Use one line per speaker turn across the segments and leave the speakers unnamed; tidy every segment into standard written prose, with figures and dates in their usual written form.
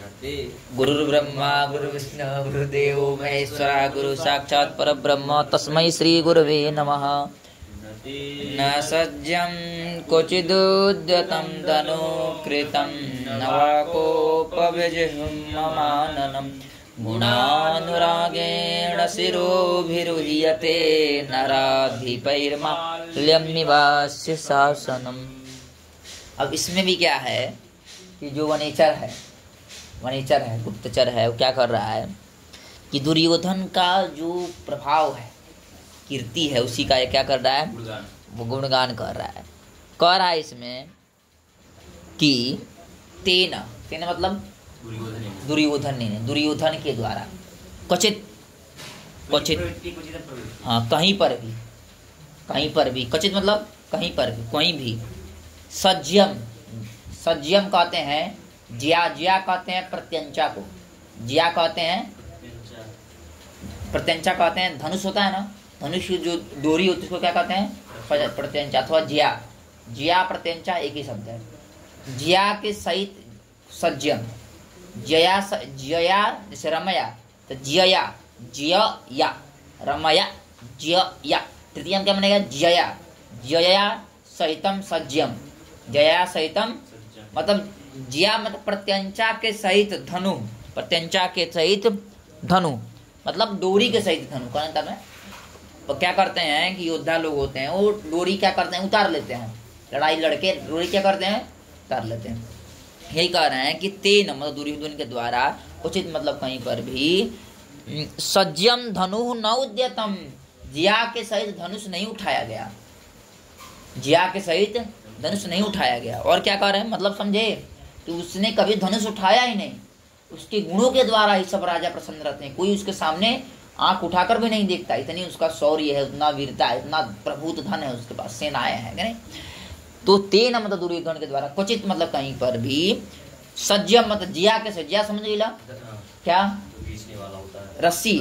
गुरुर्ब्रह्मा गुरुर्विष्णु गुरुदेवो महेश्वरा गुरु साक्षात् परब्रह्म तस्मै श्री गुरवे नमः। न सज्जं क्वचिदुद्यतं धनु कृतं न वा कोपविजृम्भमाननं गुणानुरागेण शिरोभिरुह्यते नराधिपैर्माल्यमिवास्य शासनम्। अब इसमें भी क्या है कि जो वनेचर है गुप्तचर है, वो क्या कर रहा है कि दुर्योधन का जो प्रभाव है, कीर्ति है, उसी का क्या कर रहा है, वो गुणगान कर रहा है। कह रहा है इसमें कि तेना मतलब दुर्योधन के द्वारा क्वचित, हाँ कहीं पर भी, क्वचित मतलब कहीं पर भी, कोई भी। सज्जम कहते हैं जिया कहते हैं प्रत्यंचा को, जिया कहते हैं, प्रत्यंचा कहते हैं धनुष होता है ना, धनुष की जो डोरी होती है उसको क्या कहते हैं, प्रत्यंचा अथवा जिया प्रत्यंचा एक ही शब्द है। जिया के सहित सज्जम, जया जैसे रमया तो जिया रमया जिया, तृतीय क्या बनेगा जया सहितम सज्जम, जया सहितम मतलब जिया मतलब प्रत्यंचा के सहित धनु, प्रत्यंचा के सहित धनु मतलब डोरी के सहित धनु कहने में। तो क्या करते हैं कि योद्धा लोग होते हैं वो डोरी क्या करते हैं, उतार लेते हैं, लड़ाई लड़के डोरी क्या करते हैं, उतार लेते हैं। यही कह रहे हैं कि तेन मतलब दुर्योधन के द्वारा उचित मतलब कहीं पर भी सज्जम धनु न उद्यतम, जिया के सहित धनुष नहीं उठाया गया, जिया के सहित धनुष नहीं उठाया गया। और क्या कह रहे हैं मतलब समझे कि उसने कभी धनुष उठाया ही नहीं, उसके गुणों के द्वारा ही सब राजा प्रसन्न रहते हैं, कोई उसके सामने आंख उठाकर भी नहीं देखता, इतनी उसका शौर्य है, उतना वीरता है, इतना प्रभुत धन है उसके पास, सेनाएं हैं नहीं। तो तेन मतलब दुर्योधन के द्वारा क्वचित मतलब कहीं पर भी, सज्जम मतलब जिया के सज्जा समझ लीला क्या, रस्सी,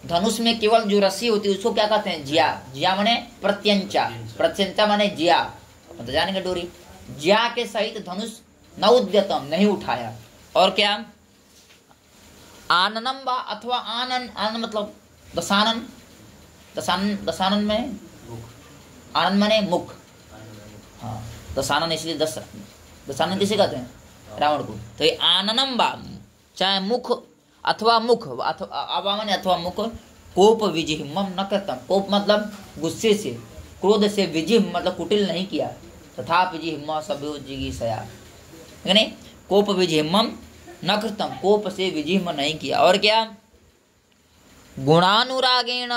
धनुष में केवल जो रस्सी होती है उसको क्या कहते हैं, जिया माने प्रत्यंचा माने जिया मतलब जानेंगे डोरी, जिया के सहित धनुष न उद्यतम नहीं उठाया। और क्या आननम वा अथवा आनन मतलब दशानन में आनंद माने मुख, हाँ दशानन इसलिए दशानन किसे कहते हैं, रावण को। तो ये आननम वा चाहे मुख अथवा मुख कोप विजिह्मम न करतम, कोप मतलब गुस्से से, क्रोध से, विजिह्म मतलब कुटिल नहीं किया, तथा विजिह्म सभ्योजिगीषया नहीं, कोप विजिह्मम न कृतम, कोप से विजिह्म नहीं किया। और क्या गुणानुरागेण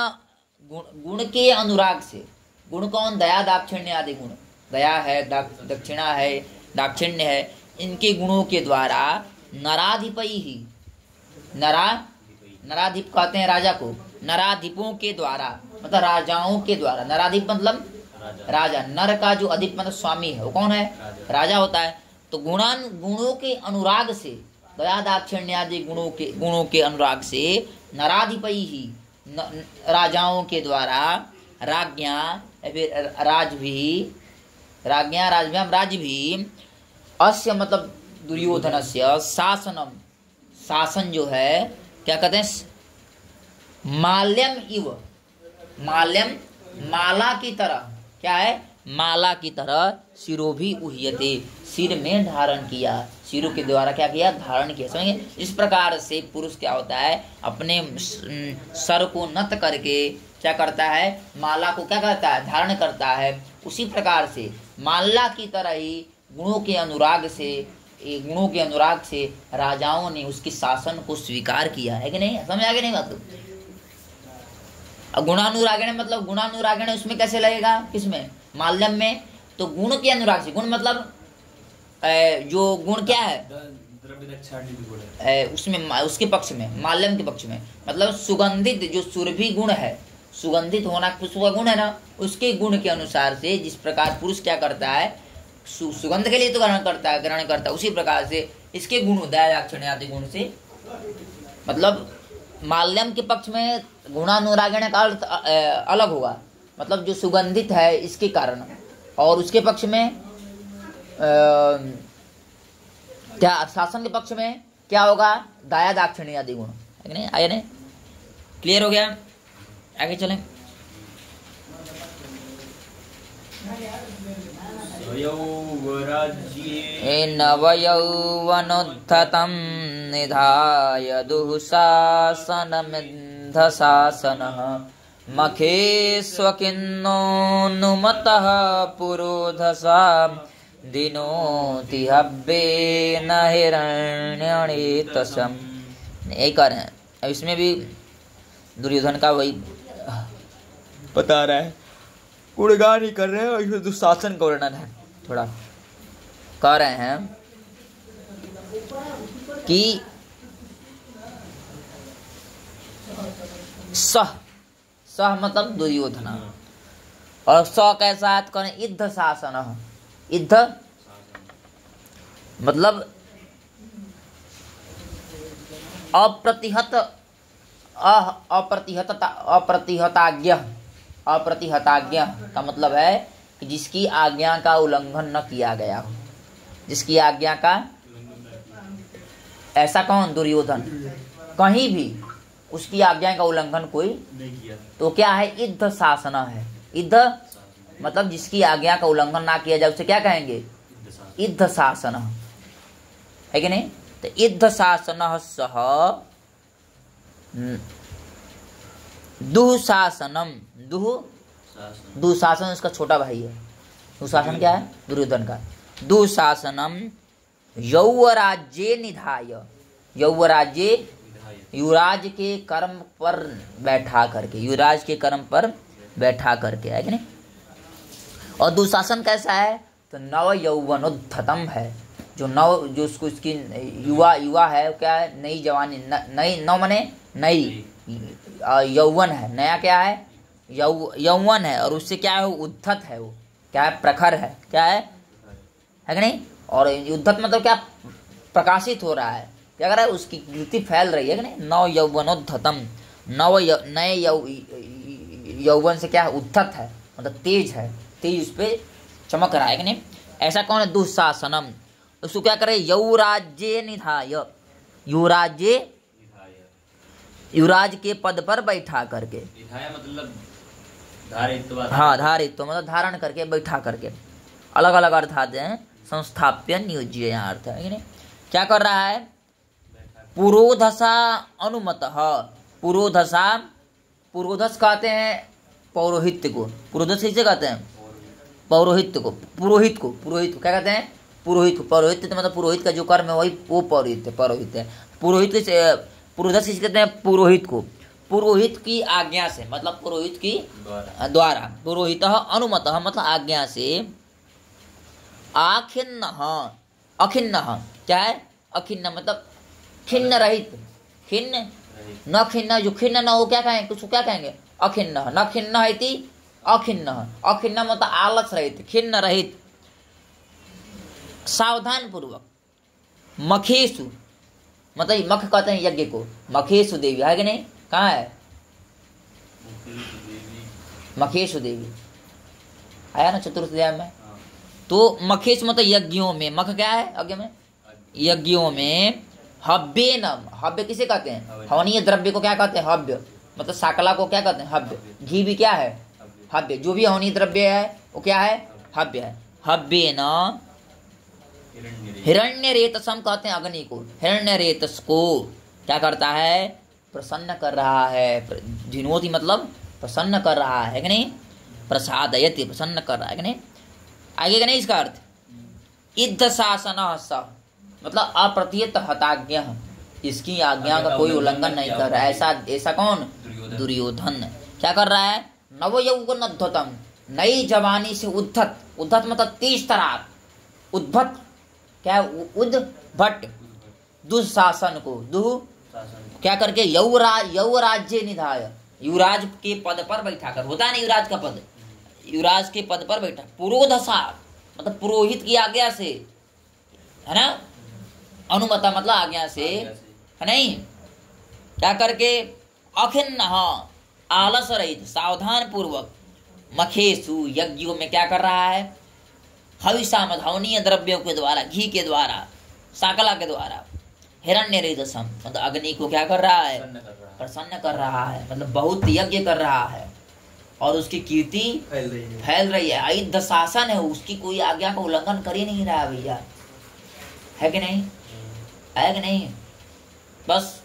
गुण के अनुराग से, गुण कौन, दया दाक्षिण्य आदि गुण, दया है, दक्षिणा है, दाक्षिण्य है, इनके गुणों के द्वारा नराधिपई ही, नराधिप कहते हैं राजा को, नराधिपों के द्वारा मतलब राजाओं के द्वारा, नराधिप मतलब राजा, नर का जो अधिप मतलब स्वामी है वो कौन है, राजा होता है। तो गुणों के अनुराग से, दया दाक्षिण्य आदि गुणों के अनुराग से नराधिपई ही राजाओं के द्वारा राज्ञा फिर राज भी अस्य मतलब दुर्योधनस्य शासनम, शासन जो है क्या कहते हैं, माल्यम इव, माल्यम माला की तरह, क्या है माला की तरह, सिरो भी उह्यते सिर में धारण किया, सिरों के द्वारा क्या किया, धारण किया। समझिए इस प्रकार से पुरुष क्या होता है, अपने सर को नत करके क्या करता है, माला को क्या करता है, धारण करता है। उसी प्रकार से माला की तरह ही गुणों के अनुराग से राजाओं ने उसके शासन को स्वीकार किया है कि नहीं, समझ आगे नहीं बात। गुणानुरागण मतलब गुणानुरागण उसमें कैसे लगेगा, किसमें, माल्यम में। तो गुण के अनुराग से, गुण मतलब जो गुण क्या है उसमें, उसके पक्ष में, माल्यम के पक्ष में मतलब सुगंधित, जो सुरभि गुण है, सुगंधित होना खुशबू का गुण है ना, उसके गुण के अनुसार से जिस प्रकार पुरुष क्या करता है, सुगंध के लिए तो ग्रहण करता है, उसी प्रकार से इसके गुण दया दाक्षिण्य आदि गुण से मतलब माल्यम के पक्ष में गुणानुरागण का अर्थ अलग होगा, मतलब जो सुगंधित है इसके कारण, और उसके पक्ष में क्या शासन के पक्ष में क्या होगा, दाया दाक्षिणी आदि गुण, है कि नहीं, आया नहीं, क्लियर हो गया, आगे चलें। नवयौवनोत्थतं निधाय दुःशासनमिद्धशासनः मखे स्वकिन्नोऽनुमतः पुरोधसा दिनोति हव्येन हिरण्यणेतसम्। यही कह रहे हैं। अब इसमें भी दुर्योधन का वही बता रहा है, गुणगान ही कर रहे हैं और इसमें दुशासन का वर्णन है। थोड़ा कह रहे हैं कि सह मतलब दुर्योधन, और स कैसा है, कौन, इद्ध शासन, इद्ध मतलब अप्रतिहताज्ञ का मतलब है कि जिसकी आज्ञा का उल्लंघन न किया गया हो, जिसकी आज्ञा का, ऐसा कौन, दुर्योधन, कहीं भी उसकी आज्ञा का उल्लंघन कोई नहीं किया, तो क्या है, इद्ध शासन है। इद्ध मतलब जिसकी आज्ञा का उल्लंघन ना किया जाए उसे क्या कहेंगे, इद्ध शासन, है कि नहीं। तो इद्ध शासन सह दुःशासनम, दुःशासन उसका छोटा भाई है। दुःशासन क्या है, दुर्योधन का। दुःशासनम यौवराज्ये निधाय, यौवराज्ये युवराज के कर्म पर बैठा करके, युवराज के कर्म पर बैठा करके, है कि नहीं। और दुशासन कैसा है, तो नव यौवनोत्थतम है, जो नव, जो उसको उसकी युवा है, क्या है, नई जवानी, नई, नव मने नई, यौवन है, नया क्या है, यौवन है, और उससे क्या है, उद्धत है, वो क्या है, प्रखर है, क्या है कि नहीं। और उद्धत मतलब क्या, प्रकाशित हो रहा है, क्या कर रहा है, उसकी कीर्ति फैल रही है कि नहीं। नव यौवनोद्धतम, नए यौवन से क्या है, उद्धत है, मतलब तेज है, तेज उस पर चमक रहा है कि नहीं। ऐसा कौन है, दुःशासनम, उसको क्या करे, यौराज्ये निधाय, युवराज्ये, युवराज के पद पर बैठा करके, मतलब धारित्व, हाँ धारित्व मतलब धारण करके, बैठा करके, अलग अलग अर्थ आते हैं। संस्थाप्य नियोज्य यहाँ अर्थ है कि नहीं। क्या कर रहा है, पुरोधसा अनुमतः, पुरोधसा, पुरोधस कहते हैं पौरोहित्य को, पुरोधस किसे कहते हैं, पौरोहित्य को, पुरोहित को, पुरोहित को क्या कहते हैं, पुरोहित को, पौरोहित्य मतलब पुरोहित का जो कर्म है वही वो पौरोहित्य, पौरोहित्य है। पुरोहित के, पुरोधस किसे कहते हैं, पुरोहित को, पुरोहित की आज्ञा से, मतलब पुरोहित की द्वारा, पुरोहितः अनुमतः मतलब आज्ञा से, आखिन्न, अखिन्न, क्या है, अखिन्न मतलब खिन्न रहित, खिन्न न खिन्न, जो खिन्न न हो क्या कहेंगे, उसको क्या कहेंगे, अखिन्न, न खिन्न इति अखिन्न, अखिन्न मतलब आलस रहित, खिन्न रहित, सावधान पूर्वक, मखेसु मतलब मख कहते हैं यज्ञ को, मखेसु देवी, है कि नहीं, कहाँ है, मखेसु देवी आया ना चतुर्थ अध्याय में। तो मखेसु मतलब यज्ञों में, मख क्या है, यज्ञ में, यज्ञों में, हव्य नम, हव्य किसे कहते हैं, हवनीय द्रव्य को क्या कहते हैं, हव्य मतलब साकला को क्या कहते हैं, हव्य। घी भी क्या है, हव्य, जो भी हवनीय द्रव्य है वो क्या है, हव्य है। हव्य न हिरण्य रेतसम कहते हैं अग्नि को, हिरण्य रेतस को क्या करता है, प्रसन्न कर रहा है, धिनोति मतलब प्रसन्न कर रहा है कि नहीं, प्रसादयति प्रसन्न कर रहा है कि नहीं। आगे का नहीं इसका अर्थ, इद्ध शासन स मतलब अप्रतिहत हताज्ञ, इसकी आज्ञा का कोई उल्लंघन नहीं कर रहा है, ऐसा कौन, दुर्योधन क्या कर रहा है, नव यौवनोद्धतम, नई जवानी से उद्धत, उद्धत मतलब तेज तरार, उद्भट क्या है, उद्भट, दुशासन को, क्या करके, यौवराज्य निधाय, युवराज के पद पर बैठा कर, होता नहीं युवराज का पद, युवराज के पद पर बैठा, पुरोधसा मतलब पुरोहित की आज्ञा से, है ना, अनुमता मतलब आज्ञा से, है नहीं, क्या करके, अखिन्न, आलस रहित, सावधान पूर्वक, मखेसु यज्ञों में क्या कर रहा है, हविषा हवनीय द्रव्यों के द्वारा, घी के द्वारा, साकला के द्वारा, हिरण्य रेजसम, मतलब अग्नि को क्या कर रहा है,
प्रसन्न कर रहा है।
प्रसन्न कर रहा है, मतलब बहुत यज्ञ कर रहा है और उसकी कीर्ति फैल रही है। अयुद्ध शासन है, उसकी कोई आज्ञा का उल्लंघन कर ही नहीं रहा है भैया, है कि नहीं, है कि नहीं। बस